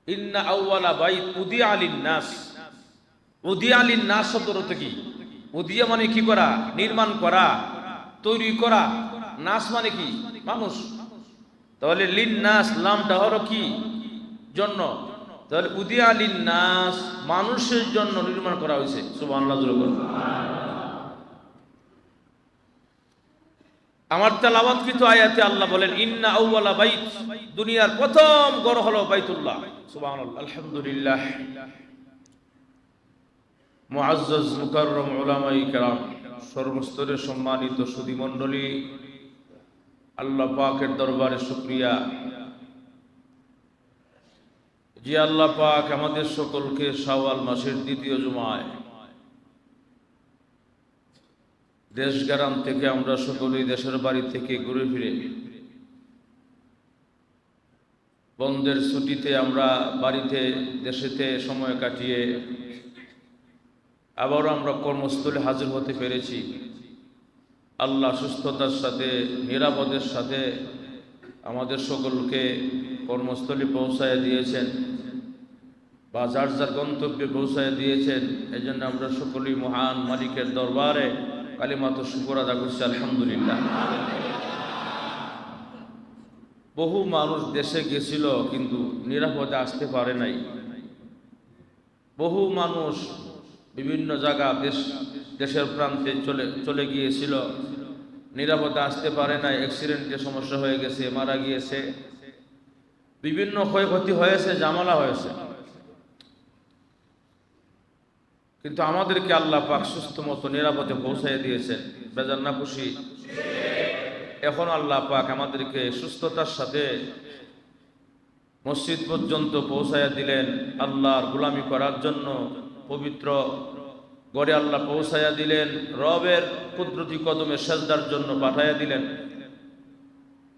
ইন্না আউওয়ালা বাইত উদিয়া লিন নাস। উদিয়া লিন নাস শব্দের অর্থ কি? উদিয়া মানে কি করা? নির্মাণ করা, তৈরি করা। নাস মানে কি? মানুষ। তাহলে লিন নাস লামটা হলো কি? জন্য। তাহলে উদিয়া লিন নাস মানুষের জন্য নির্মাণ করা হয়েছে। সুবহানাল্লাহ জোরে বলুন। আমার তেলাওয়াতকৃত আয়াতে আল্লাহ বলেন ইন্না আউওয়ালা বাইত, দুনিয়ার প্রথম ঘর হলো বাইতুল্লাহ। সুবহানাল্লাহ, আলহামদুলিল্লাহ। মুআজ্জাজ মুকাররম উলামায়ে কেরাম, সর্বস্তরের সম্মানিত সুধী মণ্ডলী, আল্লাহ পাকের দরবারে শুকরিয়া যে আল্লাহ পাক আমাদের সকলকে শাওয়াল মাসের দ্বিতীয় জুমায় দেশ গ্রাম থেকে আমরা সকলেই দেশের বাড়ি থেকে ঘুরে ফিরে বন্ধের ছুটিতে আমরা বাড়িতে দেশেতে সময় কাটিয়ে আবারও আমরা কর্মস্থলে হাজির হতে পেরেছি। আল্লাহ সুস্থতার সাথে নিরাপদের সাথে আমাদের সকলকে কর্মস্থলে পৌঁছায় দিয়েছেন বা যার যার গন্তব্যে পৌঁছায় দিয়েছেন। এই জন্য আমরা সকলেই মহান মালিকের দরবারে কালিমাত শুকর আদা করছি, আলহামদুলিল্লাহ। বহু মানুষ দেশে গেছিল কিন্তু নিরাপদে আসতে পারে নাই। বহু মানুষ বিভিন্ন জায়গা দেশের প্রান্তে চলে গিয়েছিল, নিরাপদে আসতে পারে নাই। অ্যাক্সিডেন্টে সমস্যা হয়ে গেছে, মারা গিয়েছে, বিভিন্ন ক্ষয়ক্ষতি হয়েছে, ঝামেলা হয়েছে। কিন্তু আমাদেরকে আল্লাহ পাক সুস্থ মতো নিরাপদে পৌঁছায় দিয়েছেন। বেজার না খুশি? এখন আল্লাহ পাক আমাদেরকে সুস্থতার সাথে মসজিদ পর্যন্ত পৌঁছায় দিলেন। আল্লাহর গোলামি করার জন্য পবিত্র গড়ে আল্লাহ পৌঁছায়া দিলেন। রবের কুদরতি কদমে সেজদার জন্য পাঠাইয়া দিলেন।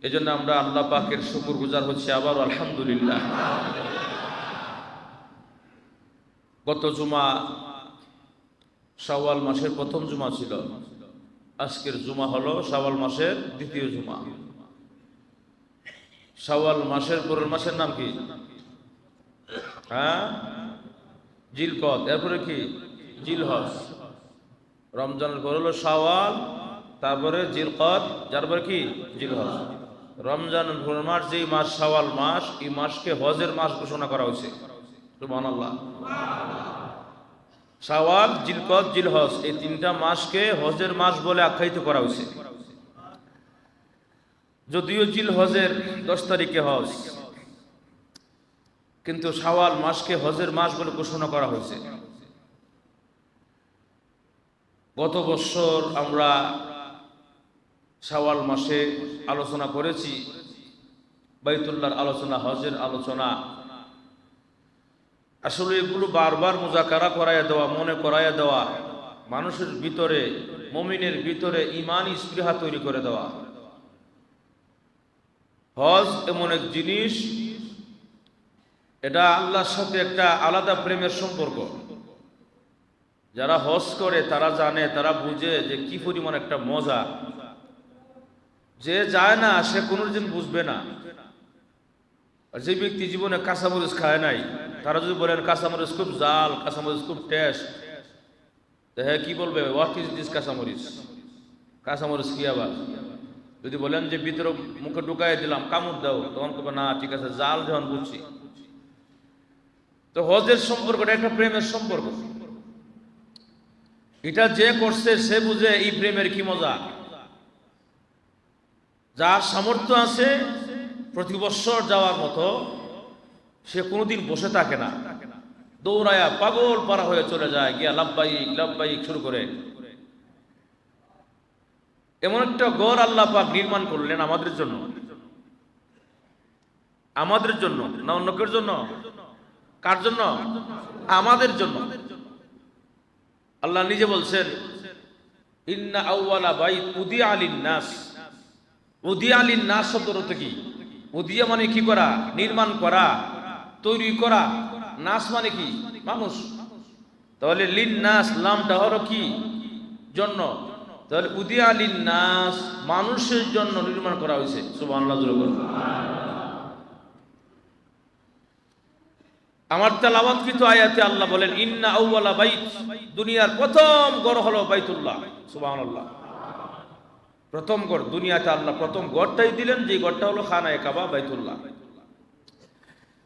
এজন্য আমরা আল্লাহ পাকের শুকরগুজার হচ্ছি আবার, আলহামদুলিল্লাহ। গত জুমা শাওয়াল মাসের প্রথম জুমা ছিল। আজকের জুমা হলো শাওয়াল মাসের দ্বিতীয় জুমা। শাওয়াল মাসের পরের মাসের নাম কি? জিলকদ। এরপরে কি? জিলহজ। রমজানের পর হলো শাওয়াল, তারপরে জিলকদ, যারপরে কি? জিলহজ। রমজানের পরের মাস যেই মাস শাওয়াল মাস, এই মাসকে হজের মাস ঘোষণা করা হয়েছে। সুবহানাল্লাহ। শাওয়াল, জিলকদ, জিলহজ এই তিনটা মাসকে হজের মাস বলে আখ্যায়িত করা হয়েছে। যদিও জিলহজের 10 তারিখে হজ, কিন্তু শাওয়াল মাসকে হজের মাস বলে ঘোষণা করা হয়েছে। গত বছর আমরা শাওয়াল মাসে আলোচনা করেছি, বাইতুল্লাহর আলোচনা, হজের আলোচনা। আসলে এগুলো বারবার মুযাকারা করাইয়া দেওয়া, মনে করাইয়া দেওয়া, মানুষের ভিতরে, মুমিনের ভিতরে ঈমান স্পৃহা তৈরি করে দেওয়া। হজ এমন এক জিনিস, এটা আল্লাহর সাথে একটা আলাদা প্রেমের সম্পর্ক। যারা হজ করে তারা জানে, তারা বুঝে যে কি পরিমাণ একটা মজা। যে যায় না সে কোনোদিন বুঝবে না। আর যে ব্যক্তি জীবনে কাঁচামরিচ খায় নাই, তারা যদি বলেন কাঁচামরিচ খুব জাল, কাঁচামরিচ খুব টেস্ট, হ্যাঁ কি বলবে? হোয়াট ইজ দিস কাঁচামরিচ? কাঁচামরিচ কি আবার? যদি বলেন যে ভিতরে মুখে ঢুকাই দিলাম, কামড় দাও, তখন করবে না ঠিক আছে, জাল যখন বুঝছি। তো হজের সম্পর্কটা একটা প্রেমের সম্পর্ক। এটা যে করছে সে বুঝে এই প্রেমের কি মজা। যার সামর্থ্য আছে প্রতি বছর যাওয়ার মতো, সে কোনোদিন বসে থাকে না, দৌড়ায়া পাগল পারা হয়ে চলে যায়, গিয়া লাব্বাইক লাব্বাইক শুরু করে। এমন একটা ঘর আল্লাহ পাক নির্মাণ করলেন আমাদের জন্য। আমাদের জন্য না অন্য কের জন্য? কার জন্য? আমাদের জন্য। আল্লাহ নিজে বলছেন ইন্না আউওয়ালা বাইত উদিয়া লিন নাস। উদিয়া লিন নাস শব্দের অর্থ কি? উদিয়া মানে কি করা? নির্মাণ করা, তৈরি করা। নাস মানে কি? মানুষ। তাহলে লিন নাস লামটা হলো কি? জন্য। তাহলে উদিয়া লিন নাস মানুষের জন্য নির্মাণ করা হয়েছে। সুবহানাল্লাহ। আমার তেলাওয়াতকৃত আয়াতে আল্লাহ বলেন ইন্না আউওয়ালা বাইত, দুনিয়ার প্রথম ঘর হলো বাইতুল্লাহ। সুবহানাল্লাহ। প্রথম ঘর দুনিয়াতে আল্লাহ প্রথম ঘরটাই দিলেন, যে ঘরটা হলো খানায়ে কাবা, বাইতুল্লাহ।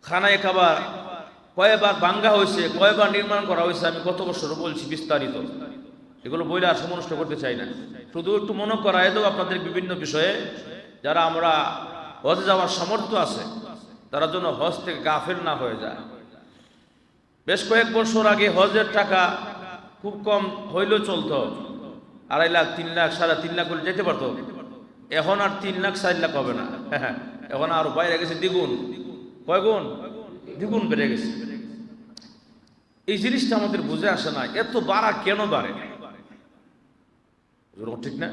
খানায়ে কাবা কয়বার ভাঙ্গা হয়েছে, কয়বার নির্মাণ করা হয়েছে, আমি গত বছর বলছি বিস্তারিত। এগুলো বইলে আর সময় নষ্ট করতে চাই না, শুধু একটু মনে করায় দেবো আপনাদের বিভিন্ন বিষয়ে। যারা আমরা হজে যাওয়ার সামর্থ্য আছে তারা যেন হজ থেকে গাফেল না হয়ে যায়। বেশ কয়েক বছর আগে হজের টাকা খুব কম হইলেও চলতো, 2.5 লাখ 3 লাখ 3.5 লাখ করে যেতে পারতো। এখন আর 3 লাখ 4 লাখ হবে না, এখন আর বাইরে গেছে দ্বিগুণ। কয় গুণ? দ্বিগুণ বেড়ে গেছে। এই জিনিসটা আমাদের বুঝে আসে না, এত বাড়া কেন বাড়ে? ঠিক না?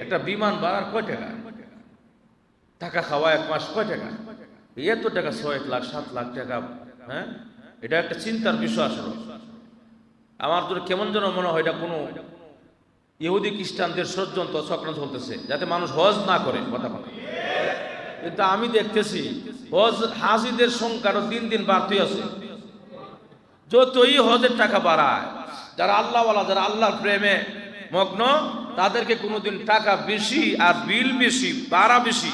একটা বিমান ভাড়ার কয় টাকা? টাকা খাওয়া 1 মাস কয় টাকা? এত টাকা 6 লাখ 7 লাখ টাকা। হ্যাঁ, এটা একটা চিন্তার বিষয় আসলে। আমার তো কেমন যেন মনে হয় এটা কোনো ইহুদি খ্রিস্টানদের ষড়যন্ত্র চক্রান্ত চলতেছে যাতে মানুষ হজ না করে। কথা কথা, কিন্তু আমি দেখতেছি হজ হাজিদের সংখ্যাটা দিন দিন বাড়তেই আছে। যতই হজের টাকা বাড়ায়, যারা আল্লাহওয়ালা, যারা আল্লাহর প্রেমে মগ্ন, তাদেরকে কোনোদিন টাকা বেশি আর বিল বেশি, ভাড়া বেশি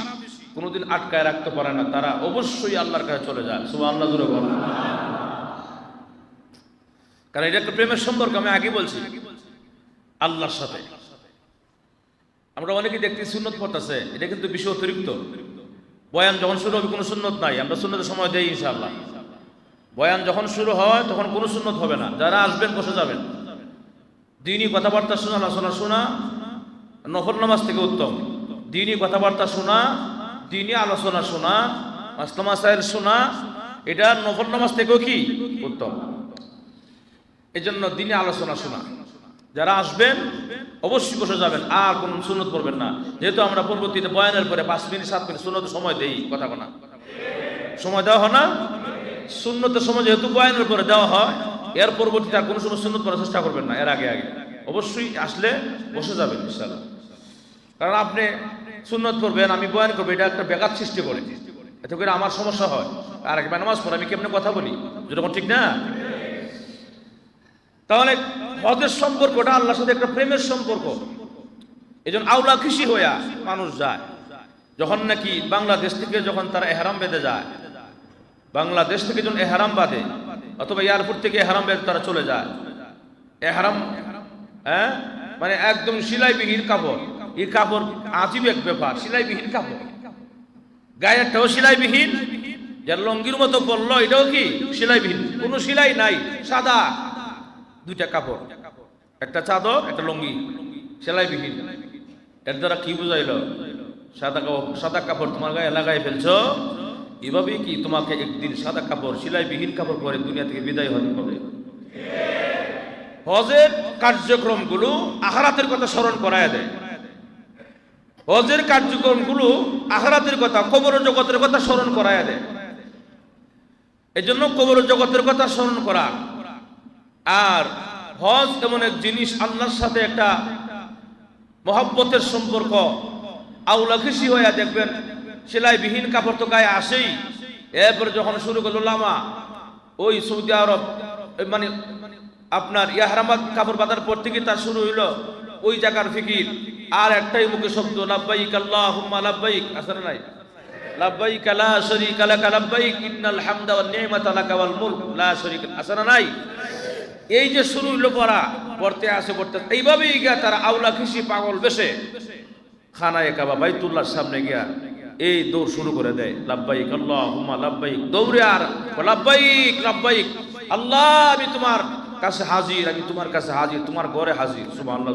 কোনোদিন আটকায় রাখতে পারে না। তারা অবশ্যই আল্লাহর কাছে চলে যায়। সুবহানাল্লাহ জোরে বলেন। কারণ এটা একটা প্রেমের সম্পর্ক, আমি আগে বলছি আল্লাহর সাথে। আমরা অনেকেই দেখতে সুন্নত পড়তেছে, এটা কিন্তু বিষয় অতিরিক্ত। বয়ান যখন শুরু হবে কোনো সুন্নত নাই, আমরা সুন্নতের সময় দেই ইনশাআল্লাহ। বয়ান যখন শুরু হয় তখন কোনো সুন্নত হবে না। যারা আসবেন বসে যাবেন। দ্বীনি কথাবার্তা শোনা, আলোচনা শোনা নফল নামাজ থেকে উত্তম। দ্বীনি কথাবার্তা শোনা, দ্বীনি আলোচনা শোনা, মাসলা মাসাইল শোনা, এটা নফল নামাজ থেকেও কি উত্তম। এই জন্য দ্বীনি আলোচনা শোনা। যারা আসবেন অবশ্যই বসে যাবেন, আর কোন সুন্নত পড়বেন না। যেহেতু আমরা পরবর্তীতে বয়ানের পরে 5 মিনিট 7 মিনিট সুন্নত সময় দেই, কথা বলা সময় দেওয়া হয় না। সুন্নতের সময় যেহেতু বয়ানের পরে দেওয়া হয়, এর পরবর্তীতে আর কোনো সময় সুন্নত পড়ার চেষ্টা করবেন না। এর আগে আগে অবশ্যই আসলে বসে যাবেন ইনশাআল্লাহ। কারণ আপনি সুন্নত করবেন, আমি বয়ান করবো, এটা একটা ব্যাঘাত সৃষ্টি করে। এতে করে আমার সমস্যা হয়। আর একবার নামাজ পড়ে আমি কেমনে কথা বলি, যেরকম ঠিক না? তাহলে হজের সম্পর্কটা আল্লাহর সাথে একটা প্রেমের সম্পর্ক। এই জন্য আওলা খুশি হইয়া মানুষ যায়। যখন নাকি বাংলাদেশ থেকে যখন তারা এহরাম বেঁধে যায়, বাংলাদেশ থেকে যখন এহরাম বাঁধে অথবা এয়ারপোর্ট থেকে এহরাম বেঁধে তারা চলে যায়, এহরাম মানে একদম সিলাইবিহীন কাপড়। এই কাপড় আজীব এক ব্যাপার, সিলাইবিহীন কাপড়। গায়েরটাও সিলাইবিহীন, যার লঙ্গির মতো পড়লো এটাও কি সিলাইবিহীন, কোনো সিলাই নাই, সাদা 2টা কাপড়, একটা চাদর একটা লঙ্গি, সেলাইবিহীন। এর দ্বারা কি বুঝাইলো? সাদা কাপড় তোমার গায়ে লাগাই ফেলছো, এভাবেই কি তোমাকে একদিন সাদা কাপড় সিলাইবিহীন কাপড় পরে দুনিয়া থেকে বিদায় হতে হবে। হজের কার্যক্রমগুলো আখিরাতের কথা স্মরণ করায় দেয়। হজের কার্যক্রমগুলো আখিরাতের কথা, কবর জগতের কথা স্মরণ করায় দেয়। এই জন্য কবর জগতের কথা স্মরণ করা। আর হজ এমন এক জিনিস, আল্লাহর সাথে একটা মহব্বতের সম্পর্ক। আওলা খুশি হইয়া দেখবেন সেলাইবিহীন কাপড় তো গায়ে আসেই। এরপরে যখন শুরু করলো লামা, ওই সৌদি আরব মানে আপনার ইহরামাত কাপড় বাঁধার পর থেকে তার শুরু হইলো ওই জায়গার ফিকির। আর একটাই মুখে শব্দ, লাব্বাইক আল্লাহুম্মা লাব্বাইক। আছে না নাই? লাব্বাইক লা শারীকা লাক লাব্বাইক ইন্নাল হামদা ওয়ান নি'মাতা লাকা ওয়াল মুলক লা শারীকা। আছে না নাই? এই যে শুরু হইলো পড়া, পড়তে আসে পড়তে, এইভাবেই গিয়া তারা আওলা খুশি পাগল বেশে খানায়ে কাবা বাইতুল্লাহর সামনে গিয়া এই দৌড় শুরু করে দেয়, লাব্বাইক আল্লাহুম্মা লাব্বাইক। দৌড়ে আর লাব্বাইক লাব্বাইক, আল্লাহ আমি তোমার কাছে হাজির, আমি তোমার কাছে হাজির, তোমার ঘরে হাজির। সুবহানাল্লাহ।